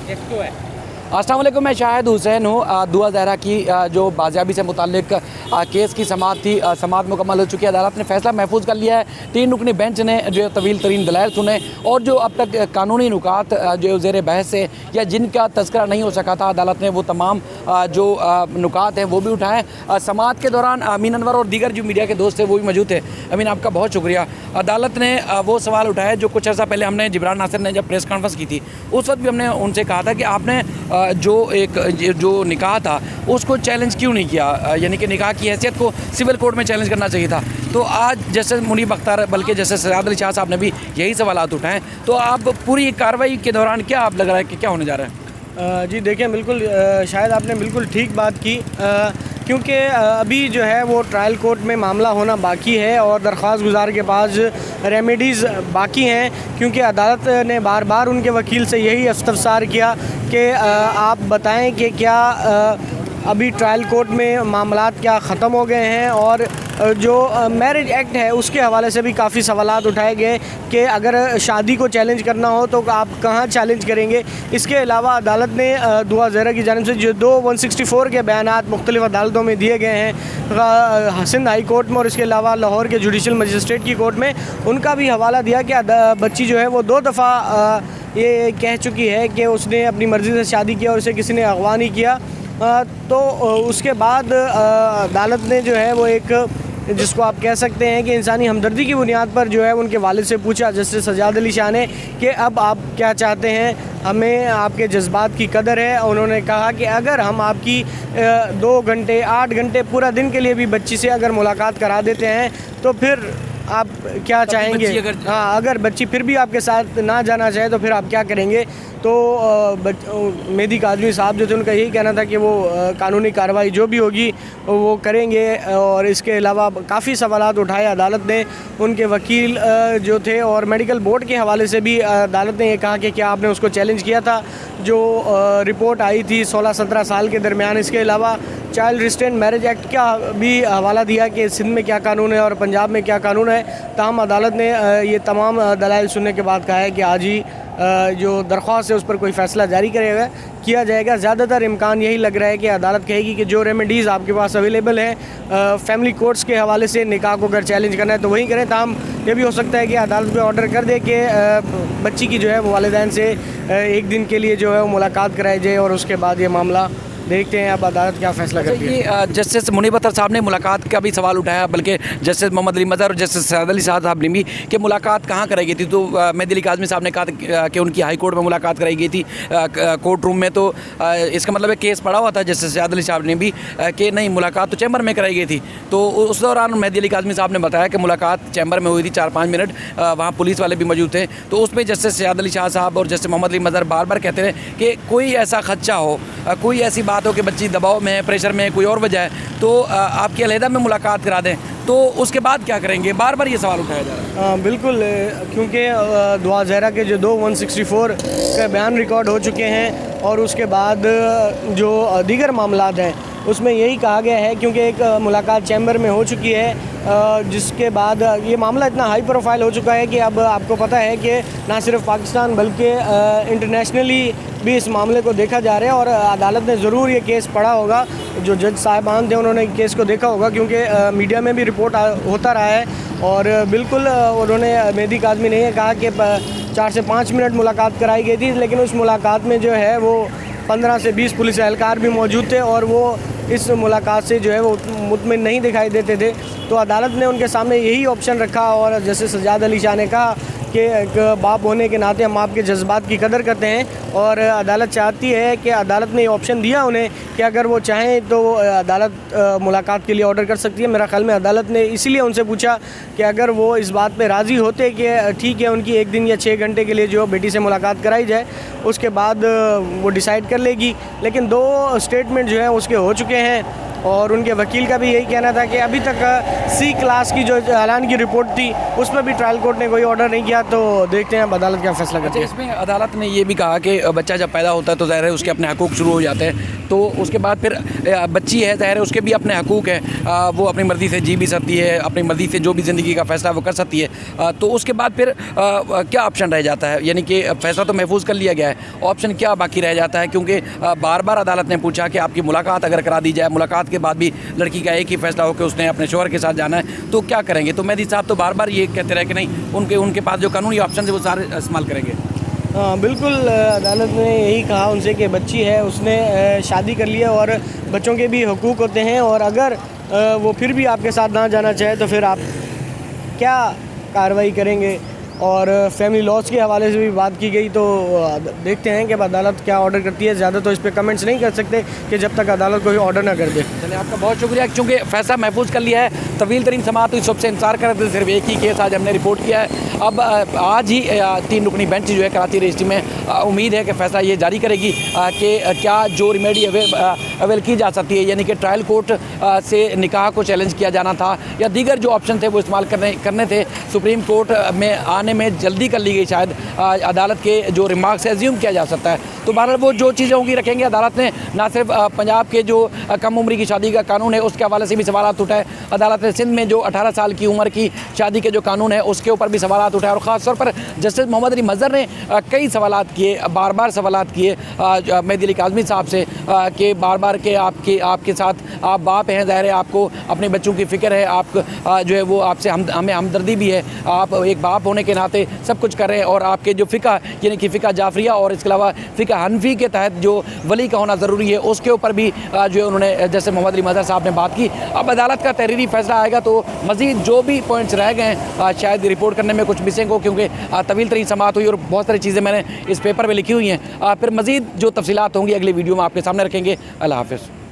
अस्सलाम वालेकुम, मैं शाहिद हुसैन हूँ। दुआ ज़हरा की जो बाजियाबी से मुताल्लिक केस की समाअत थी, समाअत मुकम्मल हो चुकी है। अदालत ने फ़ैसला महफूज कर लिया है। 3 रुकनी बेंच ने जो तवील तरीन दलाइल सुने और जो अब तक कानूनी नुकात जो ज़ेर बहस है या जिनका तज़किरा नहीं हो सका था, अदालत ने वो तमाम जो नुकात हैं वो भी उठाएँ। समाअत के दौरान अमीन अनवर और दीगर जो मीडिया के दोस्त थे वो भी मौजूद थे। अमीन, आपका बहुत शुक्रिया। अदालत ने वो सवाल उठाया जो कुछ अर्सा पहले हमने जिब्रान नासिर ने जब प्रेस कॉन्फ्रेंस की थी उस वक्त भी हमने उनसे कहा था कि आपने जो निकाह था उसको चैलेंज क्यों नहीं किया, यानी कि निकाह की हैसियत को सिविल कोर्ट में चैलेंज करना चाहिए था। तो आज जैसे मुनीब अख्तर बल्कि जैसे सजाद अली शाह साहब ने भी यही सवालात उठाएं, तो आप पूरी कार्रवाई के दौरान क्या आप लग रहा है कि क्या होने जा रहा है? जी देखिए, बिल्कुल शायद आपने बिल्कुल ठीक बात की, क्योंकि अभी जो है वो ट्रायल कोर्ट में मामला होना बाकी है और दरख्वास्त गुजार के पास रेमेडीज़ बाकी हैं, क्योंकि अदालत ने बार बार उनके वकील से यही इस्तफसार किया कि आप बताएं कि क्या अभी ट्रायल कोर्ट में मामलात क्या ख़त्म हो गए हैं। और जो मैरिज एक्ट है उसके हवाले से भी काफ़ी सवालात उठाए गए कि अगर शादी को चैलेंज करना हो तो आप कहाँ चैलेंज करेंगे। इसके अलावा अदालत ने दुआ ज़हरा की जानिब से जो 164 के बयानात मुख्तलिफ़ अदालतों में दिए गए हैं, सिंध हाई कोर्ट में और इसके अलावा लाहौर के जुडिशल मजिस्ट्रेट की कोर्ट में, उनका भी हवाला दिया कि बच्ची जो है वो 2 दफ़ा ये कह चुकी है कि उसने अपनी मर्ज़ी से शादी किया और उसे किसी ने अगवा नहीं किया। तो उसके बाद अदालत ने जो है वो एक, जिसको आप कह सकते हैं कि इंसानी हमदर्दी की बुनियाद पर जो है उनके वालिद से पूछा, जस्टिस सजाद अली शाह ने, कि अब आप क्या चाहते हैं, हमें आपके जज्बात की कदर है। उन्होंने कहा कि अगर हम आपकी 2 घंटे 8 घंटे पूरा दिन के लिए भी बच्ची से अगर मुलाकात करा देते हैं तो फिर आप क्या चाहेंगे। अगर बच्ची फिर भी आपके साथ ना जाना चाहे तो फिर आप क्या करेंगे। तो मेहदी काज़मी साहब जो थे उनका यही कहना था कि वो कानूनी कार्रवाई जो भी होगी वो करेंगे। और इसके अलावा काफ़ी सवालात उठाए अदालत ने, उनके वकील जो थे, और मेडिकल बोर्ड के हवाले से भी अदालत ने ये कहा कि क्या आपने उसको चैलेंज किया था जो रिपोर्ट आई थी 16-17 साल के दरमियान। इसके अलावा चाइल्ड रिस्ट्रेंट मैरिज एक्ट का भी हवाला दिया कि सिंध में क्या कानून है और पंजाब में क्या कानून है। ताहम अदालत ने ये तमाम दलाइल सुनने के बाद कहा है कि आज ही जो दरख्वास्त है उस पर कोई फ़ैसला जारी किया जाएगा। ज़्यादातर इम्कान यही लग रहा है कि अदालत कहेगी कि जो रेमेडीज़ आपके पास अवेलेबल हैं फैमिली कोर्ट्स के हवाले से, निकाह को अगर चैलेंज करना है तो वही करें। ताहम ये भी हो सकता है कि अदालत में ऑर्डर कर दे कि बच्ची की जो है वो वालिदैन से 1 दिन के लिए जो है वो मुलाकात कराई जाए और उसके बाद ये मामला देखते हैं अब अदालत क्या फ़ैसला करती है। जस्टिस मुनीब अख्तर साहब ने मुलाकात का भी सवाल उठाया, बल्कि जस्टिस मोहम्मद अली मज़हर और जस्टिस सजाद अली शाह साहब ने भी कि मुलाकात कहाँ कराई गई थी। तो मेहदी अली काज़मी साहब ने कहा कि उनकी हाई कोर्ट में मुलाकात कराई गई थी, कोर्ट रूम में। तो इसका मतलब है केस पड़ा हुआ था। जस्टिस सजाद अली साहब ने भी कि नहीं, मुलाकात तो चैम्बर में कराई गई थी। तो उस दौरान मेहदी अली काज़मी साहब ने बताया कि मुलाकात चैम्बर में हुई थी 4-5 मिनट, वहाँ पुलिस वाले भी मौजूद थे। तो उस पर जस्टिस सजाद अली शाह साहब और जस्टिस मोहम्मद अली मज़हर बार बार कहते रहे कि कोई ऐसा खदशा हो, कोई ऐसी बात हो कि बच्ची दबाव में, प्रेशर में, कोई और वजह है तो आपकी अलहदा में मुलाकात करा दें, तो उसके बाद क्या करेंगे। बार बार ये सवाल उठाया जा रहा है। बिल्कुल, क्योंकि दुआ ज़हरा के जो 164 के बयान रिकॉर्ड हो चुके हैं और उसके बाद जो दीगर मामलात हैं उसमें यही कहा गया है, क्योंकि एक मुलाकात चैम्बर में हो चुकी है जिसके बाद ये मामला इतना हाई प्रोफाइल हो चुका है कि अब आपको पता है कि ना सिर्फ पाकिस्तान बल्कि इंटरनेशनली भी इस मामले को देखा जा रहा है। और अदालत ने ज़रूर ये केस पढ़ा होगा, जो जज साहिबान थे उन्होंने केस को देखा होगा, क्योंकि मीडिया में भी रिपोर्ट होता रहा है। और बिल्कुल उन्होंने, मेहदी काज़मी ने कहा कि 4 से 5 मिनट मुलाकात कराई गई थी, लेकिन उस मुलाकात में जो है वो 15 से 20 पुलिस एहलकार भी मौजूद थे और वो इस मुलाकात से जो है वो मुतमिन नहीं दिखाई देते थे। तो अदालत ने उनके सामने यही ऑप्शन रखा और जैसे सजाद अली शाह ने कहा कि एक बाप होने के नाते हम आपके जज्बात की कदर करते हैं और अदालत चाहती है कि अदालत ने ये ऑप्शन दिया उन्हें कि अगर वो चाहें तो अदालत मुलाकात के लिए ऑर्डर कर सकती है। मेरा ख्याल में अदालत ने इसीलिए उनसे पूछा कि अगर वो इस बात पे राज़ी होते कि ठीक है उनकी 1 दिन या 6 घंटे के लिए जो बेटी से मुलाकात कराई जाए, उसके बाद वो डिसाइड कर लेगी। लेकिन 2 स्टेटमेंट जो हैं उसके हो चुके हैं और उनके वकील का भी यही कहना था कि अभी तक C क्लास की जो ऐलान की रिपोर्ट थी उस पर भी ट्रायल कोर्ट ने कोई ऑर्डर नहीं किया। तो देखते हैं अब अदालत क्या फ़ैसला करती है। इसमें अदालत ने ये भी कहा कि बच्चा जब पैदा होता है तो ज़ाहिर है उसके अपने हकूक़ शुरू हो जाते हैं। तो उसके बाद फिर बच्ची है, ज़ाहिर है उसके भी अपने हकूक़ हैं, वो अपनी मर्ज़ी से जी भी सकती है, अपनी मर्ज़ी से जो भी ज़िंदगी का फ़ैसला वो कर सकती है। तो उसके बाद फिर क्या ऑप्शन रह जाता है, यानी कि फ़ैसला तो महफूज कर लिया गया है, ऑप्शन क्या बाकी रह जाता है? क्योंकि बार बार अदालत ने पूछा कि आपकी मुलाकात अगर करा दी जाए, मुलाकात के बाद भी लड़की का एक ही फ़ैसला हो कि उसने अपने शौहर के साथ जाना है, तो क्या करेंगे? तो मेहदी साहब तो बार बार ये कहते रहे कि नहीं, उनके पास जो कानूनी ऑप्शन है वो सारे इस्तेमाल करेंगे। हाँ बिल्कुल, अदालत ने यही कहा उनसे कि बच्ची है, उसने शादी कर लिया और बच्चों के भी हकूक़ होते हैं, और अगर वो फिर भी आपके साथ ना जाना चाहे तो फिर आप क्या कार्रवाई करेंगे। और फैमिली लॉस के हवाले से भी बात की गई, तो देखते हैं कि अब अदालत क्या ऑर्डर करती है। ज़्यादा तो इस पर कमेंट्स नहीं कर सकते कि जब तक अदालत कोई ऑर्डर ना कर दे। चलिए, आपका बहुत शुक्रिया, क्योंकि फ़ैसला महफूज कर लिया है। तवील तरीन समाअत हुई, सबसे इंतजार कर रहे थे, सिर्फ एक ही केस आज हमने रिपोर्ट किया है। अब आज ही 3 रुकनी बेंच जो है कराची रजिस्ट्री में, उम्मीद है कि फ़ैसला ये जारी करेगी कि क्या जो रेमेडी अवेल की जा सकती है, यानी कि ट्रायल कोर्ट से निकाह को चैलेंज किया जाना था या दीगर जो ऑप्शन थे वो इस्तेमाल करने थे, सुप्रीम कोर्ट में आने में जल्दी कर ली गई। शायद अदालत के जो रिमार्क्स है एज्यूम किया जा सकता है। तो बहरहाल वो जो चीज़ें होंगी रखेंगे। अदालत ने ना सिर्फ पंजाब के जो कम उम्र की शादी का कानून है उसके हवाले से भी सवाल उठाए, अदालत ने सिंध में जो 18 साल की उम्र की शादी के जो कानून है उसके ऊपर भी सवाल उठाए, और ख़ास तौर पर जस्टिस मोहम्मद अली मज़हर ने कई सवाल किए, बार बार सवाल किए मेहदी अली काज़मी साहब से कि बार बार के आपके साथ आप बाप हैं, ज़ाहिर है आपको अपने बच्चों की फ़िक्र है, आप जो है वो आपसे हमें हमदर्दी भी है, आप एक बाप होने के नाते सब कुछ कर रहे हैं, और आपके जो फ़िक़ा यानी कि फ़िक़ा जाफरिया और इसके अलावा फ़िक़ा हनफी के तहत जो वली का होना ज़रूरी है उसके ऊपर भी जो है उन्होंने जैसे मोहम्मद अली मज़हर साहब ने बात की। अब अदालत का तहरीरी फ़ैसला आएगा तो मज़ीद जो भी पॉइंट्स रह गए हैं शायद रिपोर्ट करने में कुछ मिसिंग हो, क्योंकि तवील तरीन समाअत हुई और बहुत सारी चीज़ें मैंने इस पेपर में लिखी हुई हैं। फिर मज़ीद जो तफसीलात होंगी अगली वीडियो में आपके सामने रखेंगे। अल्लाह हाफ़िज़।